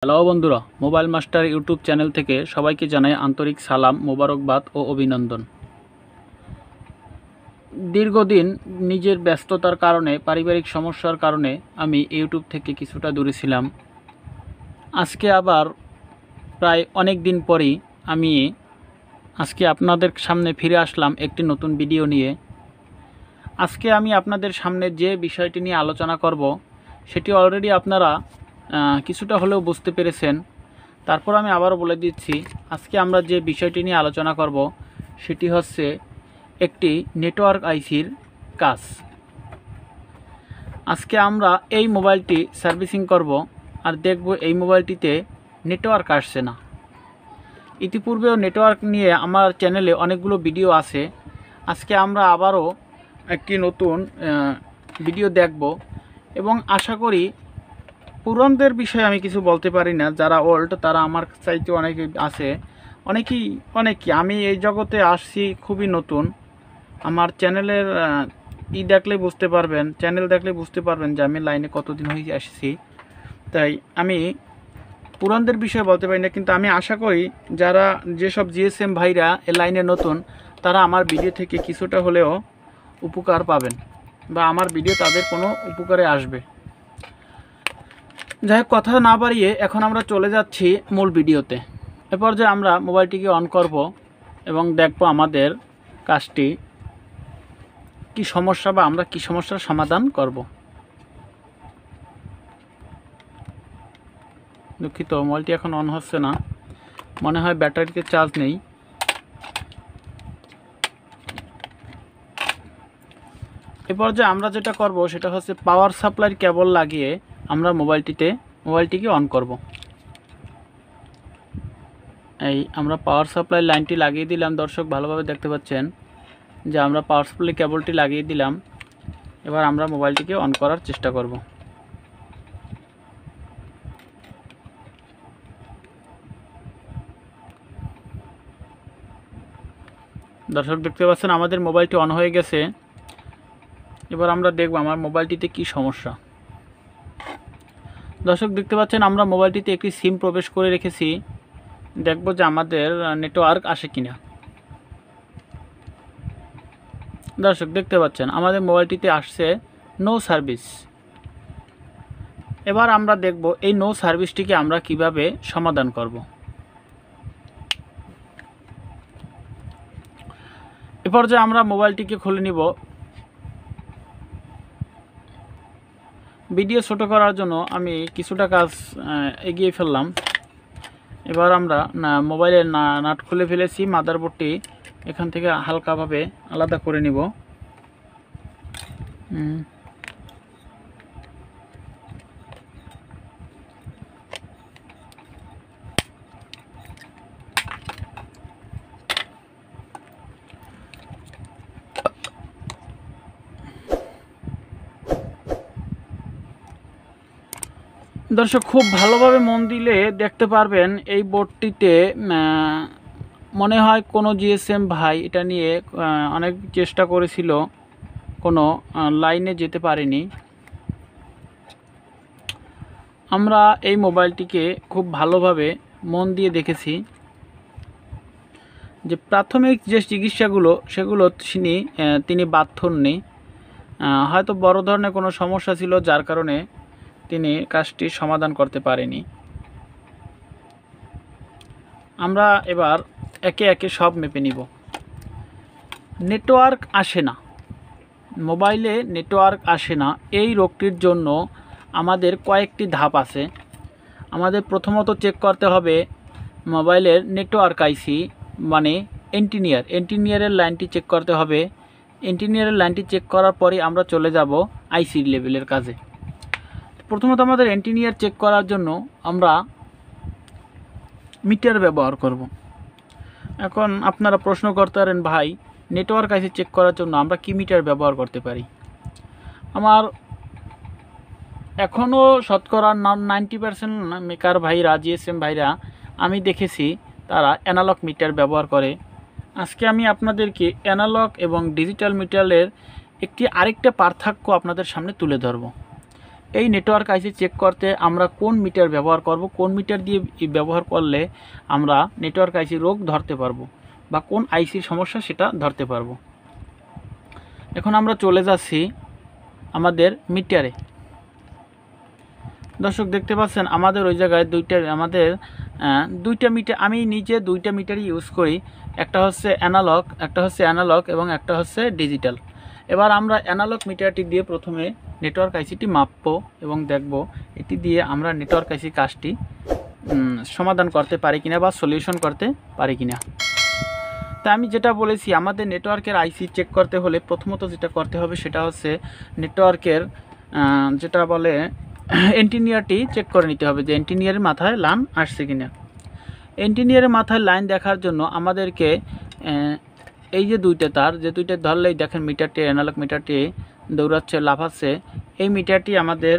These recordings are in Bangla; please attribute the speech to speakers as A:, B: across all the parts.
A: হ্যালো বন্ধুরা, মোবাইল মাস্টার ইউটিউব চ্যানেল থেকে সবাইকে জানাই আন্তরিক সালাম, মোবারকবাদ ও অভিনন্দন। দীর্ঘদিন নিজের ব্যস্ততার কারণে, পারিবারিক সমস্যার কারণে আমি ইউটিউব থেকে কিছুটা দূরে ছিলাম। আজকে আবার প্রায় অনেক দিন পরই আমি আপনাদের সামনে ফিরে আসলাম একটি নতুন ভিডিও নিয়ে। আজকে আমি আপনাদের সামনে যে বিষয়টি নিয়ে আলোচনা করব সেটি অলরেডি আপনারা কিছুটা হলেও বুঝতে পেরেছেন। তারপর আমি আবারও বলে দিচ্ছি, আজকে আমরা যে বিষয়টি নিয়ে আলোচনা করব সেটি হচ্ছে একটি নেটওয়ার্ক আইসির কাজ। আজকে আমরা এই মোবাইলটি সার্ভিসিং করব আর দেখব এই মোবাইলটিতে নেটওয়ার্ক আসছে না। ইতিপূর্বেও নেটওয়ার্ক নিয়ে আমার চ্যানেলে অনেকগুলো ভিডিও আছে। আজকে আমরা আবারও একটি নতুন ভিডিও দেখব এবং আশা করি পুরানদের বিষয়ে আমি কিছু বলতে পারি না। যারা ওল্ড তারা আমার চাইতে অনেকে আছে, অনেকেই আমি এই জগতে আসছি খুবই নতুন। আমার চ্যানেলের দেখলে বুঝতে পারবেন, চ্যানেল দেখলে বুঝতে পারবেন যে আমি লাইনে কতদিন হয়ে আসছি। তাই আমি পুরানদের বিষয়ে বলতে পারি না, কিন্তু আমি আশা করি যারা যেসব জিএসএম ভাইরা এ লাইনে নতুন তারা আমার ভিডিও থেকে কিছুটা হলেও উপকার পাবেন বা আমার ভিডিও তাদের কোনো উপকারে আসবে। যাই হোক, কথা না বাড়িয়ে এখন আমরা চলে যাচ্ছি মূল ভিডিওতে। এরপর যে আমরা মোবাইলটিকে অন করব এবং দেখব আমাদের কাজটি কি সমস্যা বা আমরা কি সমস্যার সমাধান করব। দুঃখিত, মোবাইলটি এখন অন হচ্ছে না, মনে হয় ব্যাটারিতে চার্জ নেই। এরপর যে আমরা যেটা করব সেটা হচ্ছে পাওয়ার সাপ্লাইয়ের কেবল লাগিয়ে আমরা মোবাইলটিকে অন করব। এই আমরা পাওয়ার সাপ্লাই লাইনটি লাগিয়ে দিলাম। দর্শক ভালোভাবে দেখতে পাচ্ছেন যে আমরা পাওয়ার সাপ্লাই কেবলটি লাগিয়ে দিলাম। এবার আমরা মোবাইলটিকে অন করার চেষ্টা করব। দর্শক দেখতে পাচ্ছেন আমাদের মোবাইলটি অন হয়ে গেছে। এবার আমরা দেখব আমার মোবাইলটিতে কি সমস্যা। দর্শক দেখতে পাচ্ছেন আমরা মোবাইলটিতে একটি সিম প্রবেশ করে রেখেছি। দেখব যে আমাদের নেটওয়ার্ক আসে কিনা। দর্শক দেখতে পাচ্ছেন আমাদের মোবাইলটিতে আসছে নো সার্ভিস। এবার আমরা দেখব এই নো সার্ভিসটিকে আমরা কিভাবে সমাধান করব। এরপর যে আমরা মোবাইলটিকে খুলে নিব। ভিডিও ছোট করার জন্য আমি কিছুটা কাজ এগিয়ে ফেললাম। এবার আমরা মোবাইলের নাট খুলে ফেলেছি, মাদারবোর্ডটি এখান থেকে হালকাভাবে আলাদা করে নিব। দর্শক খুব ভালোভাবে মন দিলে দেখতে পারবেন এই বোর্ডটিতে মনে হয় কোনো জিএসএম ভাই এটা নিয়ে অনেক চেষ্টা করেছিল, কোনো লাইনে যেতে পারেনি। আমরা এই মোবাইলটিকে খুব ভালোভাবে মন দিয়ে দেখেছি যে প্রাথমিক যে চিকিৎসাগুলো সেগুলো তিনি বাদ হননি। হয়তো বড় ধরনের কোনো সমস্যা ছিল যার কারণে তিনি কাজটি সমাধান করতে পারেনি। আমরা এবার একে একে সব মেপে নিব। নেটওয়ার্ক আসে না, মোবাইলে নেটওয়ার্ক আসে না। এই রোগটির জন্য আমাদের কয়েকটি ধাপ আছে। আমাদের প্রথমত চেক করতে হবে মোবাইলের নেটওয়ার্ক আইসি মানে এন্টিনিয়ারের লাইনটি চেক করতে হবে। এন্টিনিয়ারের লাইনটি চেক করার পরে আমরা চলে যাব আইসি লেভেলের কাজে। প্রথমত আমাদের এন্টিনিয়ার চেক করার জন্য আমরা মিটার ব্যবহার করব। এখন আপনারা প্রশ্ন করতে পারেন, ভাই নেটওয়ার্ক আইসি চেক করার জন্য আমরা কি মিটার ব্যবহার করতে পারি? আমার এখনও শতকরা 90% মেকার ভাইরা, জিএসএম ভাইরা আমি দেখেছি তারা অ্যানালগ মিটার ব্যবহার করে। আজকে আমি আপনাদেরকে অ্যানালগ এবং ডিজিটাল মিটারের আরেকটা পার্থক্য আপনাদের সামনে তুলে ধরব। এই নেটওয়ার্ক আইসি চেক করতে আমরা কোন মিটার ব্যবহার করব, কোন মিটার দিয়ে ব্যবহার করলে আমরা নেটওয়ার্ক আইসি রোগ ধরতে পারবো বা কোন আইসির সমস্যা সেটা ধরতে পারবো। এখন আমরা চলে যাচ্ছি আমাদের মিটারে। দর্শক দেখতে পাচ্ছেন আমাদের ওই জায়গায় দুইটা মিটার, আমি নিজে দুইটা মিটারই ইউজ করি। একটা হচ্ছে অ্যানালগ এবং একটা হচ্ছে ডিজিটাল। এবার আমরা অ্যানালগ মিটারটি দিয়ে প্রথমে নেটওয়ার্ক আইসিটি মাপবো এবং দেখব এটি দিয়ে আমরা নেটওয়ার্ক আইসি কাজটি সমাধান করতে পারি কিনা বা সলিউশন করতে পারি কিনা। তা আমি যেটা বলেছি, আমাদের নেটওয়ার্কের আইসি চেক করতে হলে প্রথমত যেটা করতে হবে সেটা হচ্ছে নেটওয়ার্কের যেটা বলে এন্টিনিয়ারটি চেক করে নিতে হবে যে এন্টিনিয়ারের মাথায় লাইন আসছে কিনা। এন্টিনিয়ারের মাথায় লাইন দেখার জন্য আমাদেরকে এই যে দুইটা তার, যে দুইটা ধরলেই দেখেন মিটারটি, অ্যানালগ মিটারটি দৌড়াচ্ছে, লাফাচ্ছে। এই মিটারটি আমাদের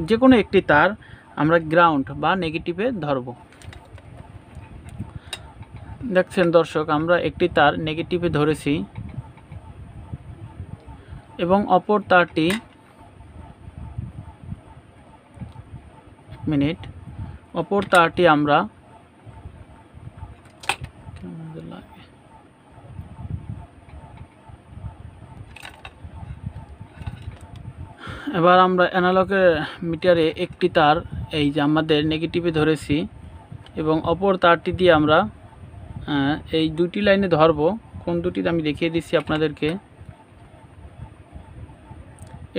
A: যে কোনো একটি তার আমরা গ্রাউন্ড বা নেগেটিভে ধরব। দেখছেন দর্শক, আমরা একটি তার নেগেটিভে ধরেছি এবং অপর তারটি আমরা এবার আমরা অ্যানালগের মিটারে একটি তার এই যে আমাদের নেগেটিভে ধরেছি এবং অপর তারটি দিয়ে আমরা এই দুটি লাইনে ধরব। কোন দুটি আমি দেখিয়ে দিচ্ছি আপনাদেরকে।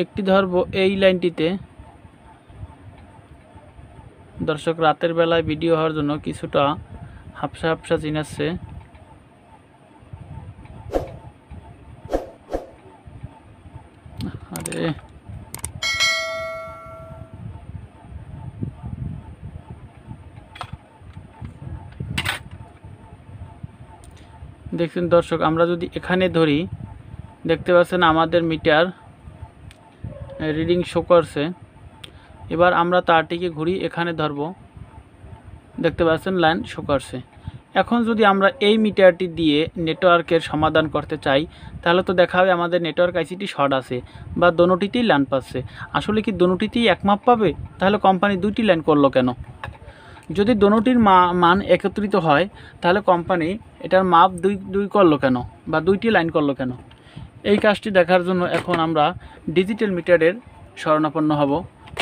A: একটি ধরব এই লাইনটিতে। দর্শক রাতের বেলায় ভিডিও হওয়ার জন্য কিছুটা হাফসা হাফসা চিনাচ্ছে। আরে দেখছেন দর্শক, আমরা যদি এখানে ধরি দেখতে পাচ্ছেন আমাদের মিটার রিডিং শো করছে। এবার আমরা তারটিকে ঘুরি, এখানে ধরব, দেখতে পাচ্ছেন লাইন শো করছে। এখন যদি আমরা এই মিটারটি দিয়ে নেটওয়ার্কের সমাধান করতে চাই তাহলে তো দেখা হবে আমাদের নেটওয়ার্ক আইসিটি শর্ট আছে বা দোনোটিতেই লাইন পাচ্ছে। আসলে কি দোনোটিতেই এক মাপ পাবে? তাহলে কোম্পানি দুইটি লাইন করলো কেন? যদি দোনোটির মান একত্রিত হয় তাহলে কোম্পানি এটার মাপ দুই করলো কেন বা দুইটি লাইন করলো কেন? এই কাজটি দেখার জন্য এখন আমরা ডিজিটাল মিটারের শরণাপন্ন হব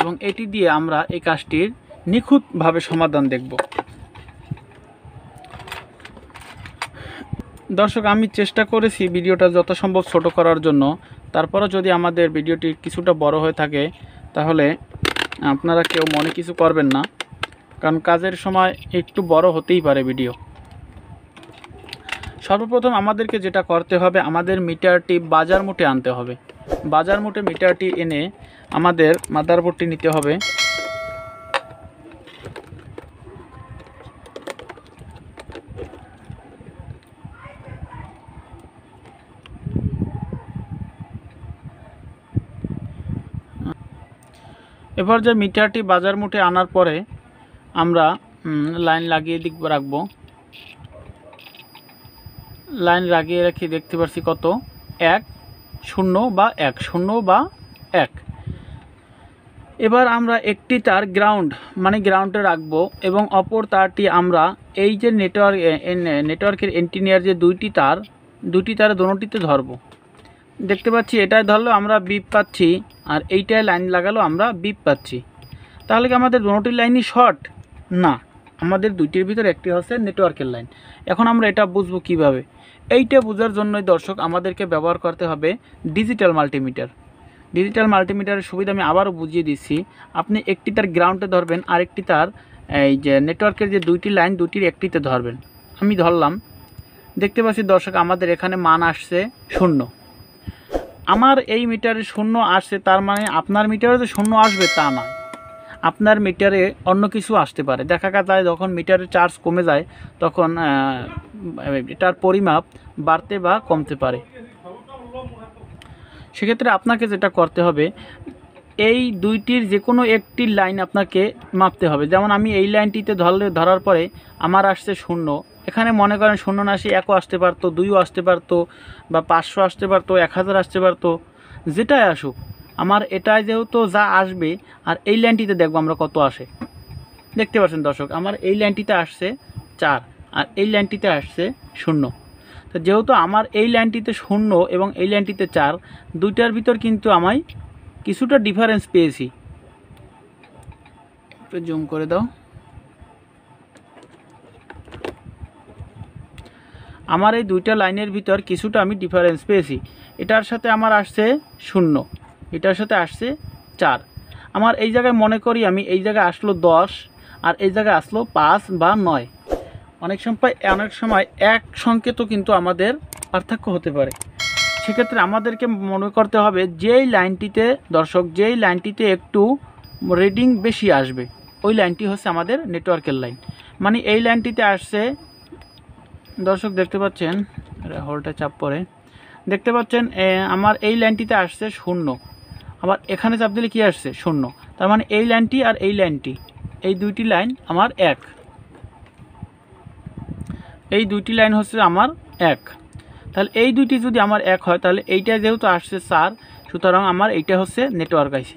A: এবং এটি দিয়ে আমরা এই কাজটির নিখুঁতভাবে সমাধান দেখব। দর্শক, আমি চেষ্টা করেছি ভিডিওটা যত সম্ভব ছোট করার জন্য। তারপরে যদি আমাদের ভিডিওটি কিছুটা বড় হয়ে থাকে তাহলে আপনারা কেউ মনে কিছু করবেন না, কারণ কাজের সময় একটু বড় হতেই পারে ভিডিও। সর্বপ্রথম আমাদেরকে যেটা করতে হবে, আমাদের মিটারটি বাজার মোটে আনতে হবে। বাজার মোটে মিটারটি এনে আমাদের মাদারবোর্ডটি নিতে হবে। এবার যে মিটারটি বাজার মোটে আনার পরে আমরা লাইন লাগিয়ে রাখবো। লাইন লাগিয়ে রাখি, দেখতে পাচ্ছি কত 1 0 বা 1 0 বা 1। এবার আমরা একটি তার গ্রাউন্ডে রাখবো এবং অপর তারটি আমরা এই যে নেটওয়ার্কের এন্টিনিয়ার যে দুইটি তার দোনোটিতে ধরবো। দেখতে পাচ্ছি এটাই ধরলো আমরা বিপ পাচ্ছি, আর এইটায় লাইন লাগালো আমরা বিপ পাচ্ছি। তাহলে কি আমাদের দোনোটির লাইনই শর্ট? না, আমাদের দুইটির ভিতর একটি হচ্ছে নেটওয়ার্কের লাইন। এখন আমরা এটা বুঝবো কিভাবে? এইটা বোঝার জন্যই দর্শক আমাদেরকে ব্যবহার করতে হবে ডিজিটাল মাল্টিমিটার। ডিজিটাল মাল্টিমিটারের সুবিধা আমি আবারও বুঝিয়ে দিচ্ছি। আপনি একটি তার গ্রাউন্ডে ধরবেন, আরেকটি তার এই যে নেটওয়ার্কের যে দুইটি লাইন দুটির একটিতে ধরবেন। আমি ধরলাম, দেখতে পাচ্ছি দর্শক আমাদের এখানে মান আসছে 0। আমার এই মিটারে 0 আসছে, তার মানে আপনার মিটারে যে 0 আসবে তা নয়, আপনার মিটারে অন্য কিছু আসতে পারে। দেখা যায় যখন মিটারের চার্জ কমে যায় তখন এটার পরিমাপ বাড়তে বা কমতে পারে। সেক্ষেত্রে আপনাকে যেটা করতে হবে, এই দুইটির যে কোনো একটি লাইন আপনাকে মাপতে হবে। যেমন আমি এই লাইনটিতে ধরার পরে আমার আসছে 0। এখানে মনে করেন 0 না আসে 1ও আসতে পারতো, 2ও আসতে পারতো, বা 500 আসতে পারতো, 1000 আসতে পারতো, যেটাই আসুক আমার এটাই যেহেতু যা আসবে, আর এই লাইনটিতে দেখবো আমরা কত আসে। দেখতে পাচ্ছেন দর্শক, আমার এই লাইনটিতে আসছে 4 আর এই লাইনটিতে আসছে 0। তো যেহেতু আমার এই লাইনটিতে 0 এবং এই লাইনটিতে 4, দুইটার ভিতর কিন্তু আমি কিছুটা ডিফারেন্স পেয়েছি। একটু জুম করে দাও। আমার এই দুইটা লাইনের ভিতর কিছুটা আমি ডিফারেন্স পেয়েছি। এটার সাথে আমার আসছে 0, এটার সাথে আসছে 4। আমার এই জায়গায় মনে করি আমি এই জায়গায় আসলো 10 আর এই জায়গায় আসলো 5 বা 9। অনেক সময় এক সংকেতও কিন্তু আমাদের পার্থক্য হতে পারে। সেক্ষেত্রে আমাদেরকে মনে করতে হবে যেই লাইনটিতে দর্শক, যেই লাইনটিতে একটু রিডিং বেশি আসবে ওই লাইনটি হচ্ছে আমাদের নেটওয়ার্কের লাইন। মানে এই লাইনটিতে আসছে দর্শক, দেখতে পাচ্ছেন হোল্ডে চাপ পড়ে, দেখতে পাচ্ছেন আমার এই লাইনটিতে আসছে 0, আবার এখানে চাপ দিলে কি আসছে 0। তার মানে এই লাইনটি আর এই লাইনটি, এই দুইটি লাইন আমার এক, এই দুইটি লাইন হচ্ছে আমার এক। তাহলে এই দুইটি যদি আমার এক হয়, তাহলে এইটা যেহেতু আসছে 4, সুতরাং আমার এইটা হচ্ছে নেটওয়ার্ক আইসি।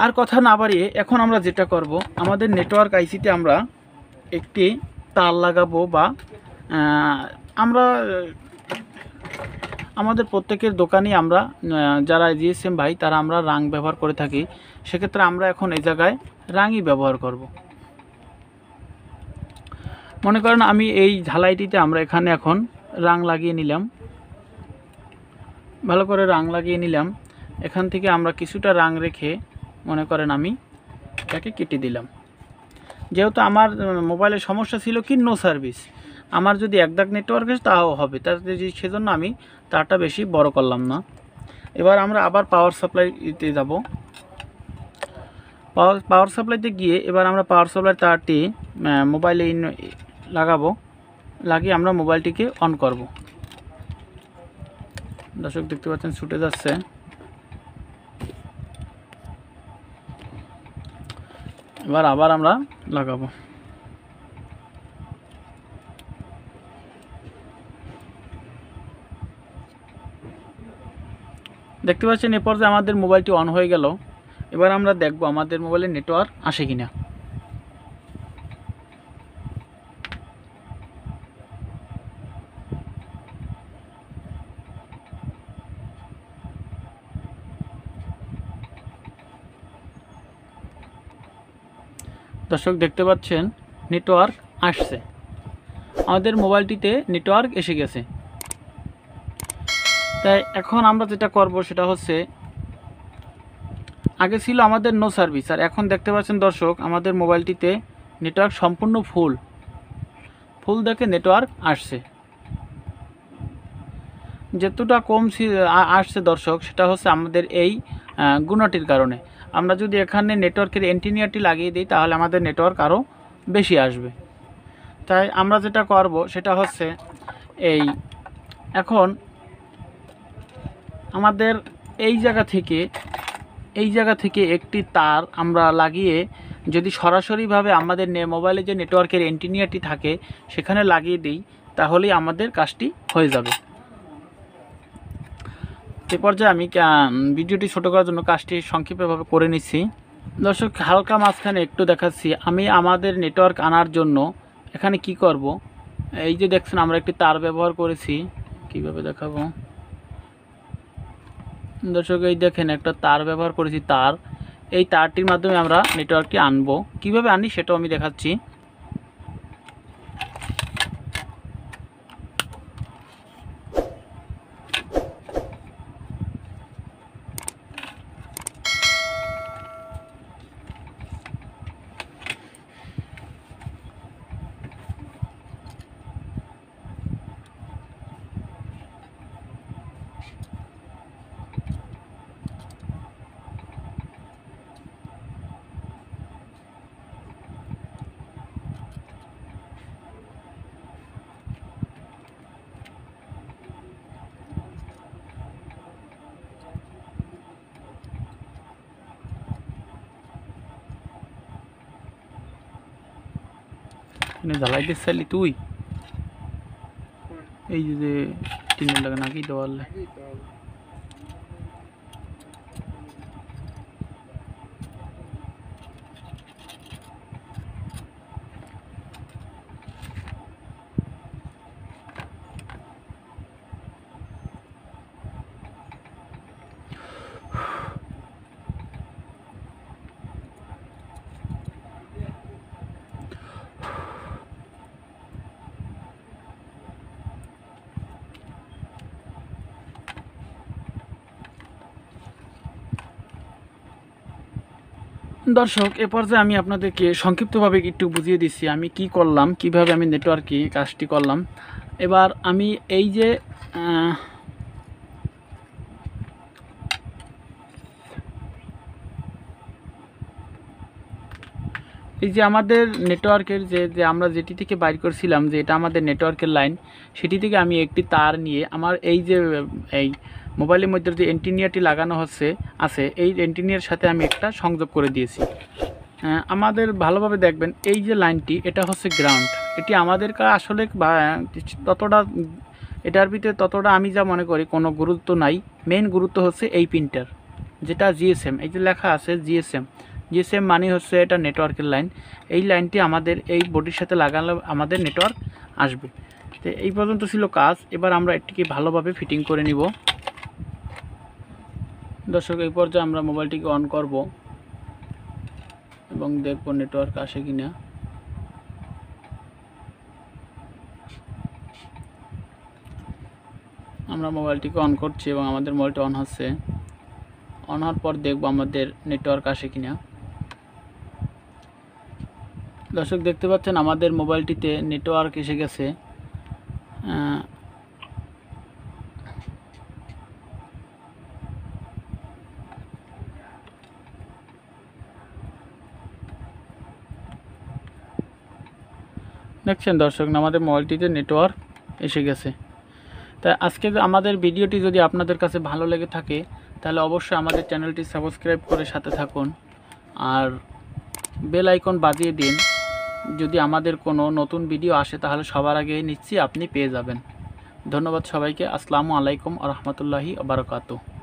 A: আর কথা না বাড়িয়ে এখন আমরা যেটা করব, আমাদের নেটওয়ার্ক আইসিতে আমরা একটি তার লাগাবো, বা আমরা আমাদের প্রত্যেকের দোকানে আমরা যারা জিএসএম ভাই তারা আমরা রাং ব্যবহার করে থাকি। সেক্ষেত্রে আমরা এখন এই জায়গায় রাঙই ব্যবহার করব। মনে করেন আমি এই ঝালাইটিতে আমরা এখানে এখন রাং লাগিয়ে নিলাম, ভালো করে রাং লাগিয়ে নিলাম। এখান থেকে আমরা কিছুটা রাং রেখে মনে করেন আমি এটাকে কেটে দিলাম। যেহেতু আমার মোবাইলের সমস্যা ছিল কি নো সার্ভিস, আমার যদি এক দাগ নেটওয়ার্ক আছে তাও হবে, সেজন্য আমি তারটা বেশি বড় করলাম না। এবার আমরা আবার পাওয়ার সাপ্লাইতে যাব। পাওয়ার সাপ্লাইতে গিয়ে এবার আমরা পাওয়ার সাপ্লাই তারটি মোবাইলে লাগাবো, লাগিয়ে আমরা মোবাইলটিকে অন করব। দর্শক দেখতে পাচ্ছেন ছুটে যাচ্ছে। এবার আবার আমরা লাগাবো। দেখতে পাচ্ছেন এ পর্যায়ে আমাদের মোবাইলটি অন হয়ে গেল। এবার আমরা দেখব আমাদের মোবাইলে নেটওয়ার্ক আসে কিনা। দর্শক দেখতে পাচ্ছেন নেটওয়ার্ক আসছে, আমাদের মোবাইলটিতে নেটওয়ার্ক এসে গেছে। তাই এখন আমরা যেটা করব সেটা হচ্ছে, আগে ছিল আমাদের নো সার্ভিস, আর এখন দেখতে পাচ্ছেন দর্শক আমাদের মোবাইলটিতে নেটওয়ার্ক সম্পূর্ণ ফুল দেখে নেটওয়ার্ক আসছে। যতটা কম আসছে দর্শক, সেটা হচ্ছে আমাদের এই গুণাটির কারণে। আমরা যদি এখানে নেটওয়ার্কের এন্টিনিয়ারটি লাগিয়ে দিই তাহলে আমাদের নেটওয়ার্ক আরও বেশি আসবে। তাই আমরা যেটা করব সেটা হচ্ছে এখন আমাদের এই জায়গা থেকে একটি তার আমরা লাগিয়ে, যদি সরাসরিভাবে আমাদের মোবাইলে যে নেটওয়ার্কের এন্টিনিয়ারটি থাকে সেখানে লাগিয়ে দিই, তাহলেই আমাদের কাজটি হয়ে যাবে। এ পর্যায়ে আমি ভিডিওটি ছোটো করার জন্য কাজটি সংক্ষিপ্তভাবে করে নিচ্ছি। দর্শক হালকা মাঝখানে একটু দেখাচ্ছি, আমি আমাদের নেটওয়ার্ক আনার জন্য এখানে কি করব। এই যে দেখছেন আমরা একটি তার ব্যবহার করেছি, কিভাবে দেখাবো দর্শক, এই দেখেন একটা তার ব্যবহার করেছি। এই তারটির মাধ্যমে আমরা নেটওয়ার্কটি আনবো, কিভাবে আনি সেটাও আমি দেখাচ্ছি। জ্বালাইতে চাইলি তুই এই যে টিনের লাগে নাকি দেওয়ালে দর্শক, এ পর্যায়ে আমি আপনাদেরকে সংক্ষিপ্তভাবে একটু বুঝিয়ে দিচ্ছি আমি কি করলাম, কিভাবে আমি নেটওয়ার্কে কাজটি করলাম। এবার আমি এই যে আমাদের নেটওয়ার্কের যে আমরা যেটি থেকে বাইর করছিলাম যে এটা আমাদের নেটওয়ার্কের লাইন, সেটি থেকে আমি একটি তার নিয়ে আমার এই মোবাইলের মধ্যে যে অ্যান্টেনাটি লাগানো আছে এই অ্যান্টেনার সাথে আমি একটা সংযোগ করে দিয়েছি। আমাদের ভালোভাবে দেখবেন এই যে লাইনটি, এটা হচ্ছে গ্রাউন্ড। এটি আমাদের আসলে ততটা এটার ভিতরে ততটা আমি যা মনে করি কোনো গুরুত্ব নাই। মেইন গুরুত্ব হচ্ছে এই পিনটার, যেটা জিএসএম, এই যে লেখা আছে জিএসএম মানে হচ্ছে এটা নেটওয়ার্কের লাইন। এই লাইনটি আমাদের এই বডির সাথে লাগালে আমাদের নেটওয়ার্ক আসবে। তো এই পর্যন্ত ছিল কাজ। এবার আমরা এটিকে ভালোভাবে ফিটিং করে নিব। দর্শক, এই পর্যায়ে আমরা মোবাইলটিকে অন করব এবং দেখব নেটওয়ার্ক আসে কিনা। আমরা মোবাইলটিকে অন করছি এবং আমাদের মোবাইলটা অন হচ্ছে। অন হওয়ার পর দেখব আমাদের নেটওয়ার্ক আসে কিনা। দর্শক, দেখতে পাচ্ছেন আমাদের মোবাইলটিতে নেটওয়ার্ক এসে গেছে। দেখছেন দর্শক, আমাদের মোবাইলটিতে নেটওয়ার্ক এসে গেছে। তাই আজকে আমাদের ভিডিওটি যদি আপনাদের কাছে ভালো লেগে থাকে তাহলে অবশ্যই আমাদের চ্যানেলটি সাবস্ক্রাইব করে সাথে থাকুন আর বেল আইকন বাজিয়ে দিন। যদি আমাদের কোনো নতুন ভিডিও আসে তাহলে সবার আগে নিশ্চয়ই আপনি পেয়ে যাবেন। ধন্যবাদ সবাইকে। আসসালামু আলাইকুম ওয়া রাহমাতুল্লাহি ওয়া বারাকাতুহু।